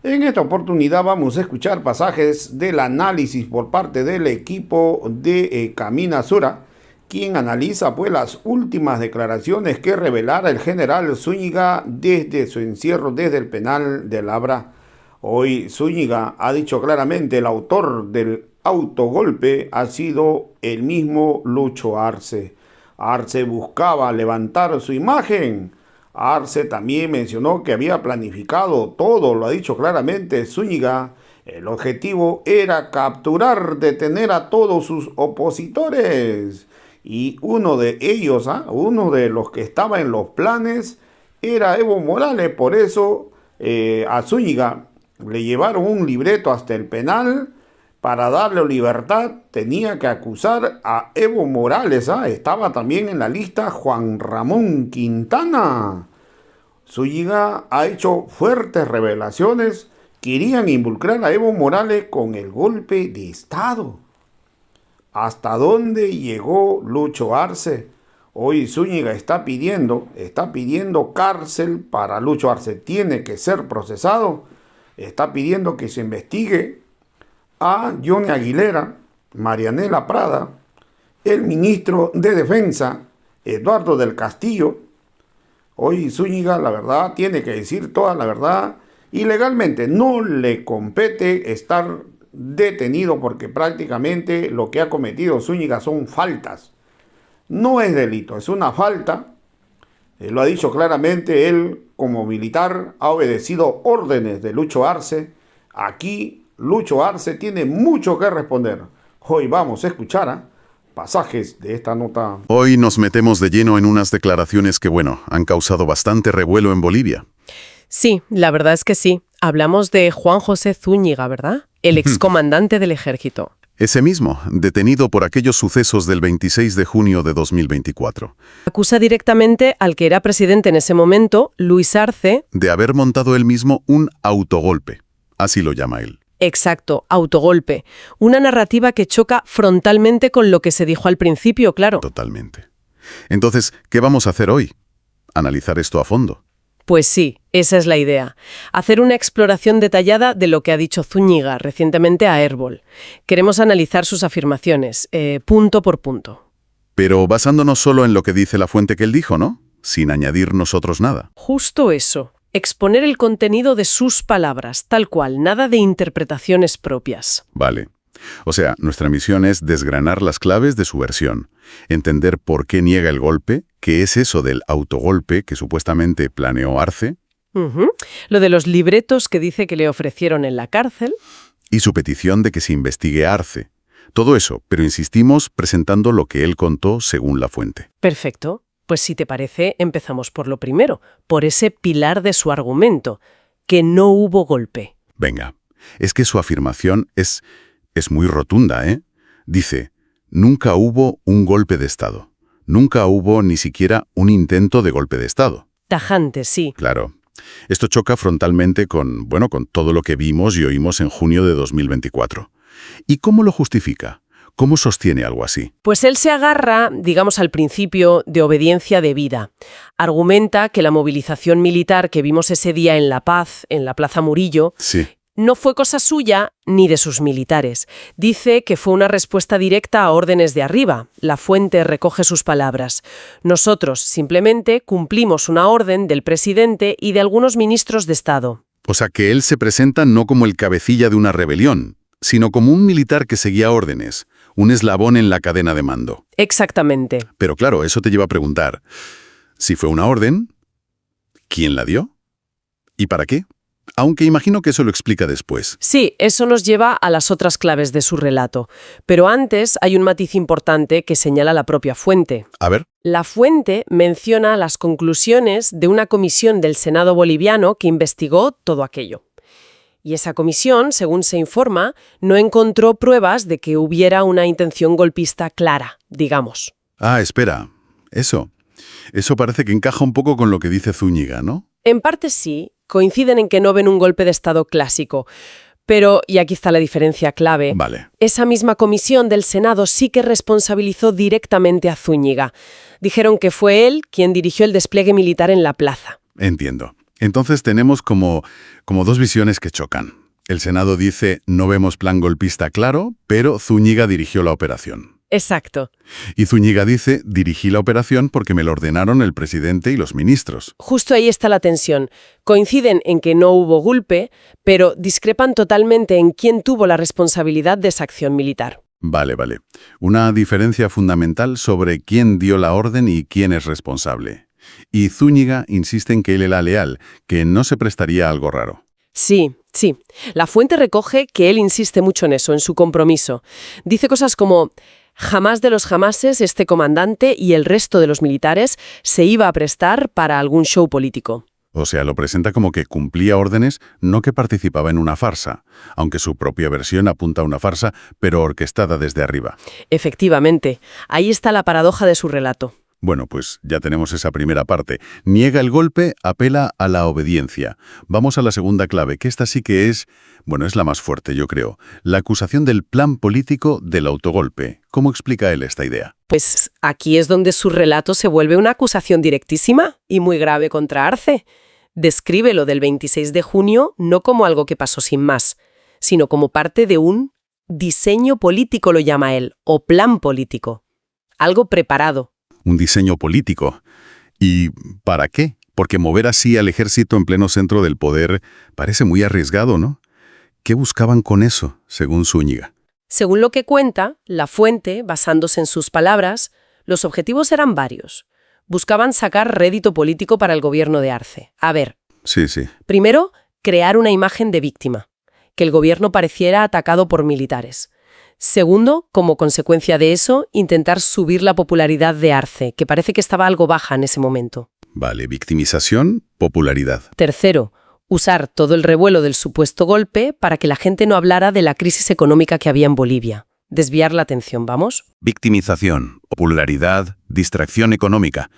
En esta oportunidad vamos a escuchar pasajes del análisis por parte del equipo de Camina Sura, quien analiza pues las últimas declaraciones que revelara el general Zúñiga desde su encierro desde el penal de Labra. Hoy Zúñiga ha dicho claramente el autor del autogolpe ha sido el mismo Lucho Arce. Arce buscaba levantar su imagen. Arce también mencionó que había planificado todo, lo ha dicho claramente Zúñiga. El objetivo era capturar, detener a todos sus opositores. Y uno de ellos, uno de los que estaba en los planes, era Evo Morales. Por eso a Zúñiga le llevaron un libreto hasta el penal. Para darle libertad tenía que acusar a Evo Morales. Estaba también en la lista Juan Ramón Quintana. Zúñiga ha hecho fuertes revelaciones. Querían involucrar a Evo Morales con el golpe de Estado. ¿Hasta dónde llegó Lucho Arce? Hoy Zúñiga está pidiendo cárcel para Lucho Arce. Tiene que ser procesado. Está pidiendo que se investigue a Johnny Aguilera, Marianela Prada, el ministro de Defensa, Eduardo del Castillo. Hoy Zúñiga, la verdad, tiene que decir toda la verdad y legalmente no le compete estar detenido porque prácticamente lo que ha cometido Zúñiga son faltas. No es delito, es una falta. Él lo ha dicho claramente, él como militar ha obedecido órdenes de Lucho Arce. Aquí Lucho Arce tiene mucho que responder. Hoy vamos a escuchar pasajes de esta nota. Hoy nos metemos de lleno en unas declaraciones que, han causado bastante revuelo en Bolivia. Sí, la verdad es que sí. Hablamos de Juan José Zúñiga, ¿verdad? El excomandante del ejército. Ese mismo, detenido por aquellos sucesos del 26 de junio de 2024. Acusa directamente al que era presidente en ese momento, Luis Arce, de haber montado él mismo un autogolpe. Así lo llama él. Exacto, autogolpe. Una narrativa que choca frontalmente con lo que se dijo al principio, claro. Totalmente. Entonces, ¿qué vamos a hacer hoy? Analizar esto a fondo. Pues sí, esa es la idea. Hacer una exploración detallada de lo que ha dicho Zúñiga recientemente a Airball. Queremos analizar sus afirmaciones, punto por punto. Pero basándonos solo en lo que dice la fuente que él dijo, ¿no? Sin añadir nosotros nada. Justo eso. Exponer el contenido de sus palabras, tal cual, nada de interpretaciones propias. Vale. O sea, nuestra misión es desgranar las claves de su versión, entender por qué niega el golpe, qué es eso del autogolpe que supuestamente planeó Arce. Lo de los libretos que dice que le ofrecieron en la cárcel. Y su petición de que se investigue a Arce. Todo eso, pero insistimos presentando lo que él contó según la fuente. Perfecto. Pues si te parece, empezamos por lo primero, por ese pilar de su argumento, que no hubo golpe. Venga, es que su afirmación es muy rotunda, ¿eh? Dice, nunca hubo un golpe de Estado. Nunca hubo ni siquiera un intento de golpe de Estado. Tajante, sí. Claro. Esto choca frontalmente con todo lo que vimos y oímos en junio de 2024. ¿Y cómo lo justifica? ¿Cómo sostiene algo así? Pues él se agarra, digamos, al principio de obediencia debida. Argumenta que la movilización militar que vimos ese día en La Paz, en la Plaza Murillo, sí, no fue cosa suya ni de sus militares. Dice que fue una respuesta directa a órdenes de arriba. La fuente recoge sus palabras. Nosotros simplemente cumplimos una orden del presidente y de algunos ministros de Estado. O sea que él se presenta no como el cabecilla de una rebelión, sino como un militar que seguía órdenes, un eslabón en la cadena de mando. Exactamente. Pero claro, eso te lleva a preguntar, si fue una orden, ¿quién la dio? ¿Y para qué? Aunque imagino que eso lo explica después. Sí, eso nos lleva a las otras claves de su relato. Pero antes hay un matiz importante que señala la propia fuente. A ver. La fuente menciona las conclusiones de una comisión del Senado boliviano que investigó todo aquello. Y esa comisión, según se informa, no encontró pruebas de que hubiera una intención golpista clara, digamos. Ah, espera. Eso parece que encaja un poco con lo que dice Zúñiga, ¿no? En parte sí. Coinciden en que no ven un golpe de Estado clásico. Pero, y aquí está la diferencia clave, vale, esa misma comisión del Senado sí que responsabilizó directamente a Zúñiga. Dijeron que fue él quien dirigió el despliegue militar en la plaza. Entiendo. Entonces tenemos como dos visiones que chocan. El Senado dice, no vemos plan golpista claro, pero Zúñiga dirigió la operación. Exacto. Y Zúñiga dice, dirigí la operación porque me lo ordenaron el presidente y los ministros. Justo ahí está la tensión. Coinciden en que no hubo golpe, pero discrepan totalmente en quién tuvo la responsabilidad de esa acción militar. Vale. Una diferencia fundamental sobre quién dio la orden y quién es responsable. Y Zúñiga insiste en que él era leal, que no se prestaría a algo raro. Sí. La fuente recoge que él insiste mucho en eso, en su compromiso. Dice cosas como: jamás de los jamases este comandante y el resto de los militares se iba a prestar para algún show político. O sea, lo presenta como que cumplía órdenes, no que participaba en una farsa, aunque su propia versión apunta a una farsa, pero orquestada desde arriba. Efectivamente, ahí está la paradoja de su relato. Bueno, pues ya tenemos esa primera parte. Niega el golpe, apela a la obediencia. Vamos a la segunda clave, que esta sí que es la más fuerte, yo creo. La acusación del plan político del autogolpe. ¿Cómo explica él esta idea? Pues aquí es donde su relato se vuelve una acusación directísima y muy grave contra Arce. Describe lo del 26 de junio no como algo que pasó sin más, sino como parte de un diseño político, lo llama él, o plan político. Algo preparado. Un diseño político. ¿Y para qué? Porque mover así al ejército en pleno centro del poder parece muy arriesgado, ¿no? ¿Qué buscaban con eso, según Zúñiga? Según lo que cuenta, la fuente, basándose en sus palabras, los objetivos eran varios. Buscaban sacar rédito político para el gobierno de Arce. A ver. Sí. Primero, crear una imagen de víctima, que el gobierno pareciera atacado por militares. Segundo, como consecuencia de eso, intentar subir la popularidad de Arce, que parece que estaba algo baja en ese momento. Vale, victimización, popularidad. Tercero, usar todo el revuelo del supuesto golpe para que la gente no hablara de la crisis económica que había en Bolivia. Desviar la atención, ¿vamos? Victimización, popularidad, distracción económica.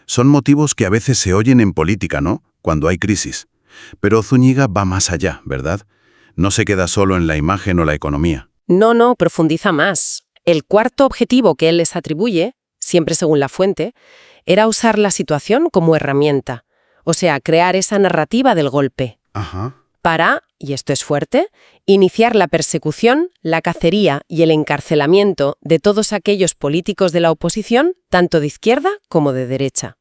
Son motivos que a veces se oyen en política, ¿no? Cuando hay crisis. Pero Zúñiga va más allá, ¿verdad? No se queda solo en la imagen o la economía. No, profundiza más. El cuarto objetivo que él les atribuye, siempre según la fuente, era usar la situación como herramienta. O sea, crear esa narrativa del golpe. Ajá. Para, y esto es fuerte, iniciar la persecución, la cacería y el encarcelamiento de todos aquellos políticos de la oposición, tanto de izquierda como de derecha.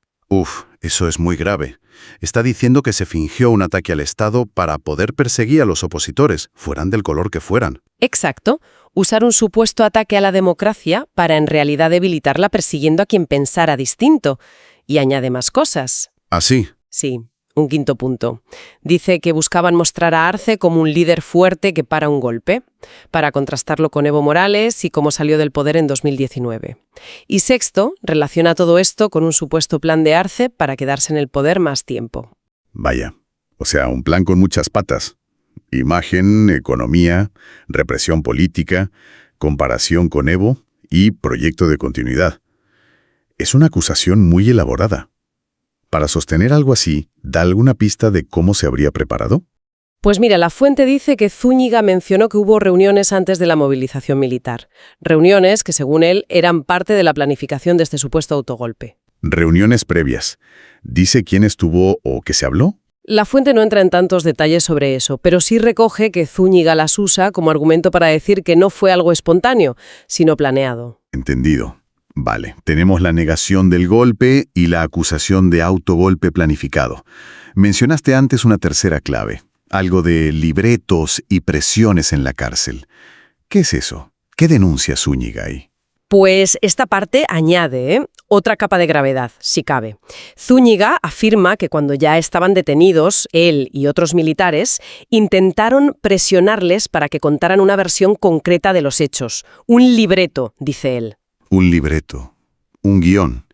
Eso es muy grave. Está diciendo que se fingió un ataque al Estado para poder perseguir a los opositores, fueran del color que fueran. Exacto. Usar un supuesto ataque a la democracia para en realidad debilitarla persiguiendo a quien pensara distinto. Y añade más cosas. ¿Ah, sí? Sí. Un quinto punto. Dice que buscaban mostrar a Arce como un líder fuerte que para un golpe, para contrastarlo con Evo Morales y cómo salió del poder en 2019. Y sexto, relaciona todo esto con un supuesto plan de Arce para quedarse en el poder más tiempo. Vaya, o sea, un plan con muchas patas. Imagen, economía, represión política, comparación con Evo y proyecto de continuidad. Es una acusación muy elaborada. Para sostener algo así, ¿da alguna pista de cómo se habría preparado? Pues mira, la fuente dice que Zúñiga mencionó que hubo reuniones antes de la movilización militar. Reuniones que, según él, eran parte de la planificación de este supuesto autogolpe. Reuniones previas. ¿Dice quién estuvo o qué se habló? La fuente no entra en tantos detalles sobre eso, pero sí recoge que Zúñiga las usa como argumento para decir que no fue algo espontáneo, sino planeado. Entendido. Vale, tenemos la negación del golpe y la acusación de autogolpe planificado. Mencionaste antes una tercera clave, algo de libretos y presiones en la cárcel. ¿Qué es eso? ¿Qué denuncia Zúñiga ahí? Pues esta parte añade otra capa de gravedad, si cabe. Zúñiga afirma que cuando ya estaban detenidos, él y otros militares intentaron presionarles para que contaran una versión concreta de los hechos. Un libreto, dice él. Un libreto, un guión.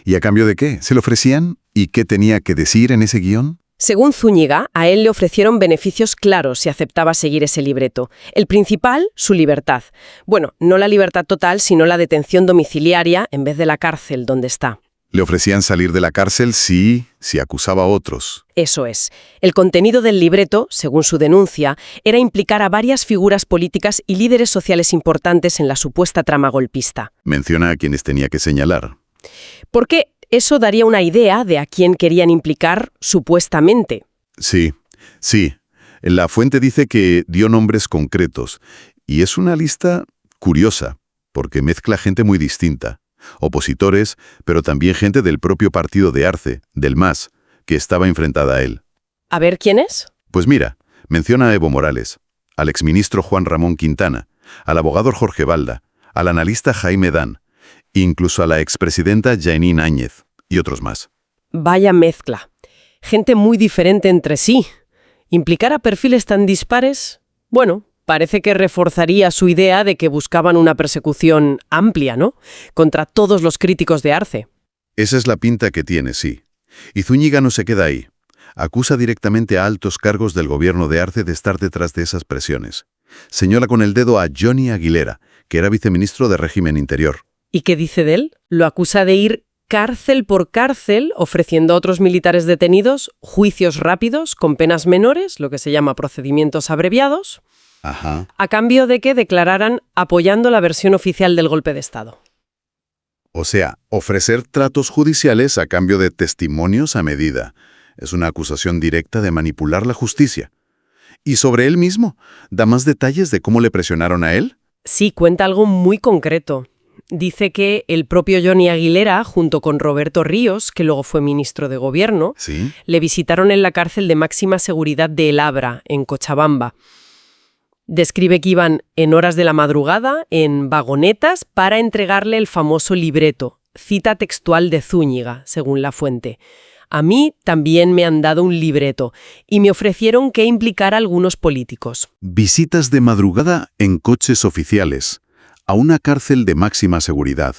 ¿Y a cambio de qué? ¿Se le ofrecían? ¿Y qué tenía que decir en ese guión? Según Zúñiga, a él le ofrecieron beneficios claros si aceptaba seguir ese libreto. El principal, su libertad. Bueno, no la libertad total, sino la detención domiciliaria en vez de la cárcel donde está. Le ofrecían salir de la cárcel si acusaba a otros. Eso es. El contenido del libreto, según su denuncia, era implicar a varias figuras políticas y líderes sociales importantes en la supuesta trama golpista. Menciona a quienes tenía que señalar. Porque eso daría una idea de a quién querían implicar supuestamente. Sí, sí. La fuente dice que dio nombres concretos, y es una lista curiosa, porque mezcla gente muy distinta. Opositores, pero también gente del propio partido de Arce, del MAS, que estaba enfrentada a él. A ver, ¿quién es? Pues mira, menciona a Evo Morales, al exministro Juan Ramón Quintana, al abogado Jorge Balda, al analista Jaime Dan, incluso a la expresidenta Jeanine Áñez, y otros más. Vaya mezcla. Gente muy diferente entre sí. ¿Implicar a perfiles tan dispares? Bueno, parece que reforzaría su idea de que buscaban una persecución amplia, ¿no? Contra todos los críticos de Arce. Esa es la pinta que tiene, sí. Y Zúñiga no se queda ahí. Acusa directamente a altos cargos del gobierno de Arce de estar detrás de esas presiones. Señala con el dedo a Johnny Aguilera, que era viceministro de Régimen Interior. ¿Y qué dice de él? Lo acusa de ir cárcel por cárcel, ofreciendo a otros militares detenidos juicios rápidos con penas menores, lo que se llama procedimientos abreviados, Ajá. a cambio de que declararan apoyando la versión oficial del golpe de Estado. O sea, ofrecer tratos judiciales a cambio de testimonios a medida. Es una acusación directa de manipular la justicia. ¿Y sobre él mismo? ¿Da más detalles de cómo le presionaron a él? Sí, cuenta algo muy concreto. Dice que el propio Johnny Aguilera, junto con Roberto Ríos, que luego fue ministro de Gobierno, Sí. le visitaron en la cárcel de máxima seguridad de El Abra, en Cochabamba. Describe que iban en horas de la madrugada, en vagonetas, para entregarle el famoso libreto, cita textual de Zúñiga, según la fuente. A mí también me han dado un libreto y me ofrecieron que implicara a algunos políticos. Visitas de madrugada en coches oficiales, a una cárcel de máxima seguridad,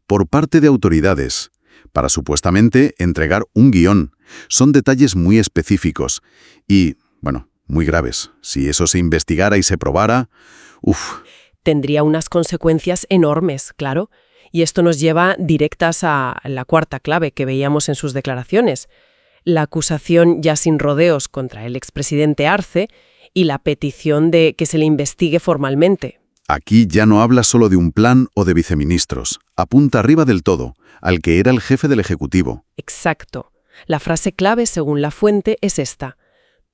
por parte de autoridades, para supuestamente entregar un guión. Son detalles muy específicos y, bueno, muy graves. Si eso se investigara y se probara, Tendría unas consecuencias enormes, claro. Y esto nos lleva directas a la cuarta clave que veíamos en sus declaraciones. La acusación ya sin rodeos contra el expresidente Arce y la petición de que se le investigue formalmente. Aquí ya no habla solo de un plan o de viceministros. Apunta arriba del todo, al que era el jefe del Ejecutivo. Exacto. La frase clave, según la fuente, es esta.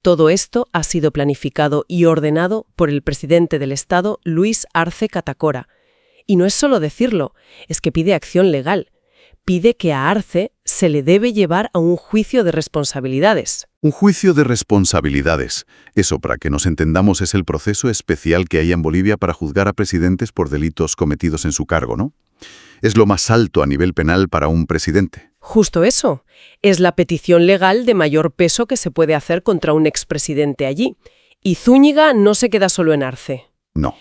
Todo esto ha sido planificado y ordenado por el presidente del Estado, Luis Arce Catacora. Y no es solo decirlo, es que pide acción legal. Pide que a Arce se le debe llevar a un juicio de responsabilidades. Un juicio de responsabilidades. Eso, para que nos entendamos, es el proceso especial que hay en Bolivia para juzgar a presidentes por delitos cometidos en su cargo, ¿no? Es lo más alto a nivel penal para un presidente. Justo eso. Es la petición legal de mayor peso que se puede hacer contra un expresidente allí. Y Zúñiga no se queda solo en Arce. No.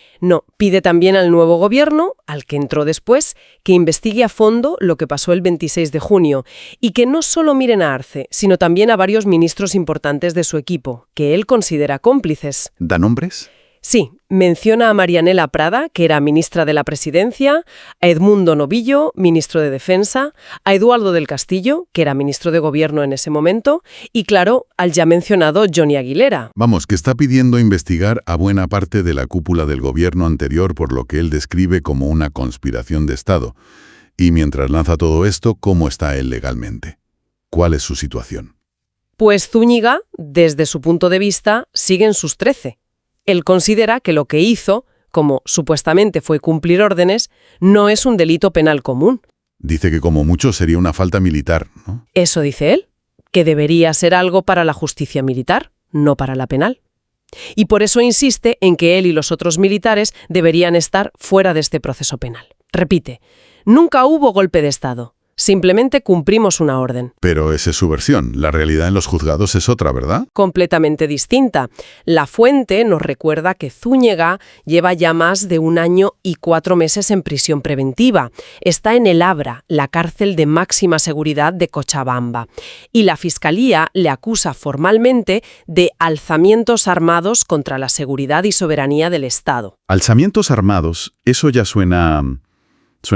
Pide también al nuevo gobierno, al que entró después, que investigue a fondo lo que pasó el 26 de junio y que no solo miren a Arce, sino también a varios ministros importantes de su equipo, que él considera cómplices. ¿Da nombres? Sí, menciona a Marianela Prada, que era ministra de la Presidencia, a Edmundo Novillo, ministro de Defensa, a Eduardo del Castillo, que era ministro de Gobierno en ese momento, y claro, al ya mencionado Johnny Aguilera. Vamos, que está pidiendo investigar a buena parte de la cúpula del gobierno anterior por lo que él describe como una conspiración de Estado. Y mientras lanza todo esto, ¿cómo está él legalmente? ¿Cuál es su situación? Pues Zúñiga, desde su punto de vista, sigue en sus 13. Él considera que lo que hizo, como supuestamente fue cumplir órdenes, no es un delito penal común. Dice que como mucho sería una falta militar, ¿no? Eso dice él, que debería ser algo para la justicia militar, no para la penal. Y por eso insiste en que él y los otros militares deberían estar fuera de este proceso penal. Repite, nunca hubo golpe de Estado. Simplemente cumplimos una orden. Pero esa es su versión. La realidad en los juzgados es otra, ¿verdad? Completamente distinta. La fuente nos recuerda que Zúñiga lleva ya más de 1 año y 4 meses en prisión preventiva. Está en El Abra, la cárcel de máxima seguridad de Cochabamba. Y la Fiscalía le acusa formalmente de alzamientos armados contra la seguridad y soberanía del Estado. Alzamientos armados, eso ya suena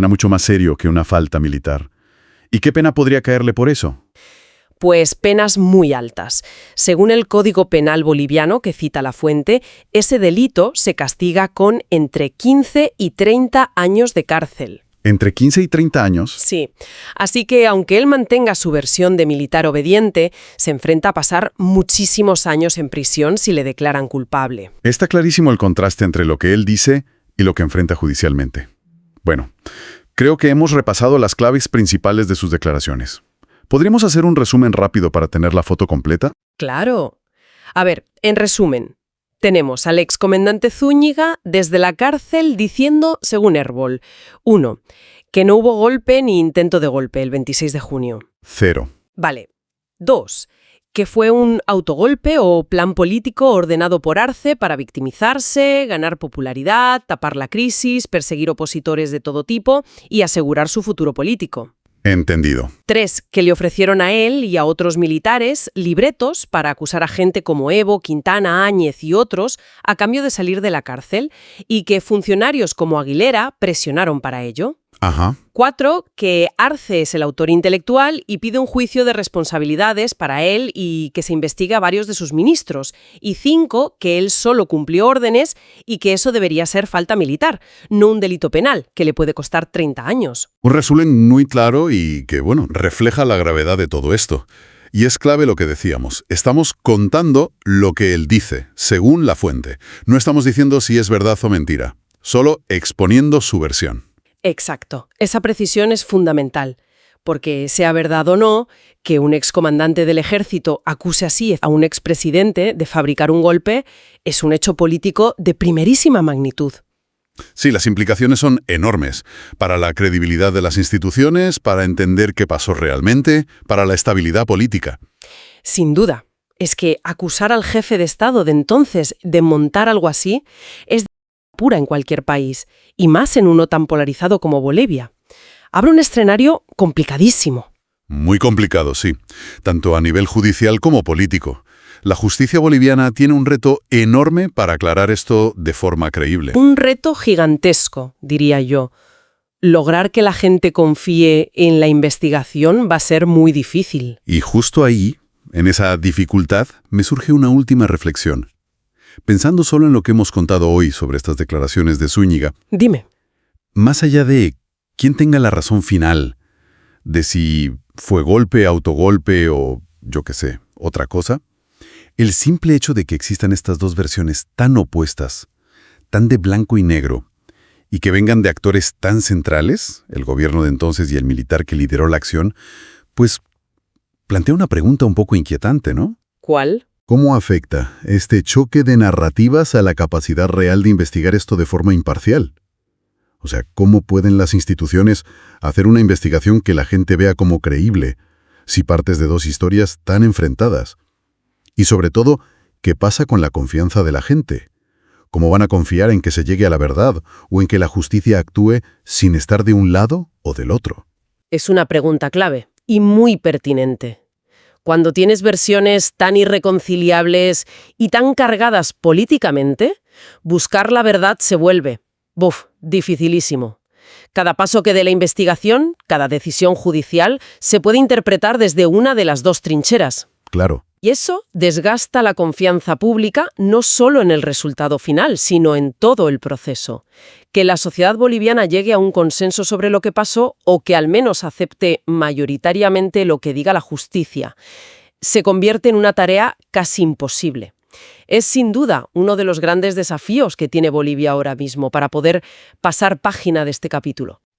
mucho más serio que una falta militar. ¿Y qué pena podría caerle por eso? Pues penas muy altas. Según el Código Penal boliviano que cita la fuente, ese delito se castiga con entre 15 y 30 años de cárcel. Entre 15 y 30 años. Sí. Así que, aunque él mantenga su versión de militar obediente, se enfrenta a pasar muchísimos años en prisión si le declaran culpable. Está clarísimo el contraste entre lo que él dice y lo que enfrenta judicialmente. Bueno, creo que hemos repasado las claves principales de sus declaraciones. ¿Podríamos hacer un resumen rápido para tener la foto completa? Claro. A ver, en resumen, tenemos al excomendante Zúñiga desde la cárcel diciendo, según Airbol, 1. Que no hubo golpe ni intento de golpe el 26 de junio. 0. Vale. 2. Que fue un autogolpe o plan político ordenado por Arce para victimizarse, ganar popularidad, tapar la crisis, perseguir opositores de todo tipo y asegurar su futuro político. Entendido. 3. Que le ofrecieron a él y a otros militares libretos para acusar a gente como Evo, Quintana, Áñez y otros a cambio de salir de la cárcel y que funcionarios como Aguilera presionaron para ello. Ajá. 4. Que Arce es el autor intelectual y pide un juicio de responsabilidades para él y que se investigue a varios de sus ministros. Y 5. Que él solo cumplió órdenes y que eso debería ser falta militar, no un delito penal, que le puede costar 30 años. Un resumen muy claro y que, refleja la gravedad de todo esto. Y es clave lo que decíamos. Estamos contando lo que él dice, según la fuente. No estamos diciendo si es verdad o mentira, solo exponiendo su versión. Exacto. Esa precisión es fundamental, porque sea verdad o no, que un excomandante del ejército acuse así a un expresidente de fabricar un golpe es un hecho político de primerísima magnitud. Sí, las implicaciones son enormes para la credibilidad de las instituciones, para entender qué pasó realmente, para la estabilidad política. Sin duda. Es que acusar al jefe de Estado de entonces de montar algo así es pura en cualquier país, y más en uno tan polarizado como Bolivia. Abre un escenario complicadísimo. Muy complicado, sí, tanto a nivel judicial como político. La justicia boliviana tiene un reto enorme para aclarar esto de forma creíble. Un reto gigantesco, diría yo. Lograr que la gente confíe en la investigación va a ser muy difícil. Y justo ahí, en esa dificultad, me surge una última reflexión. Pensando solo en lo que hemos contado hoy sobre estas declaraciones de Zúñiga. Dime. Más allá de quién tenga la razón final, de si fue golpe, autogolpe o, yo qué sé, otra cosa, el simple hecho de que existan estas dos versiones tan opuestas, tan de blanco y negro, y que vengan de actores tan centrales, el gobierno de entonces y el militar que lideró la acción, pues plantea una pregunta un poco inquietante, ¿no? ¿Cuál? ¿Cómo afecta este choque de narrativas a la capacidad real de investigar esto de forma imparcial? O sea, ¿cómo pueden las instituciones hacer una investigación que la gente vea como creíble si partes de dos historias tan enfrentadas? Y sobre todo, ¿qué pasa con la confianza de la gente? ¿Cómo van a confiar en que se llegue a la verdad o en que la justicia actúe sin estar de un lado o del otro? Es una pregunta clave y muy pertinente. Cuando tienes versiones tan irreconciliables y tan cargadas políticamente, buscar la verdad se vuelve, dificilísimo. Cada paso que dé la investigación, cada decisión judicial, se puede interpretar desde una de las dos trincheras. Claro. Y eso desgasta la confianza pública no solo en el resultado final, sino en todo el proceso. Que la sociedad boliviana llegue a un consenso sobre lo que pasó o que al menos acepte mayoritariamente lo que diga la justicia, se convierte en una tarea casi imposible. Es sin duda uno de los grandes desafíos que tiene Bolivia ahora mismo para poder pasar página de este capítulo.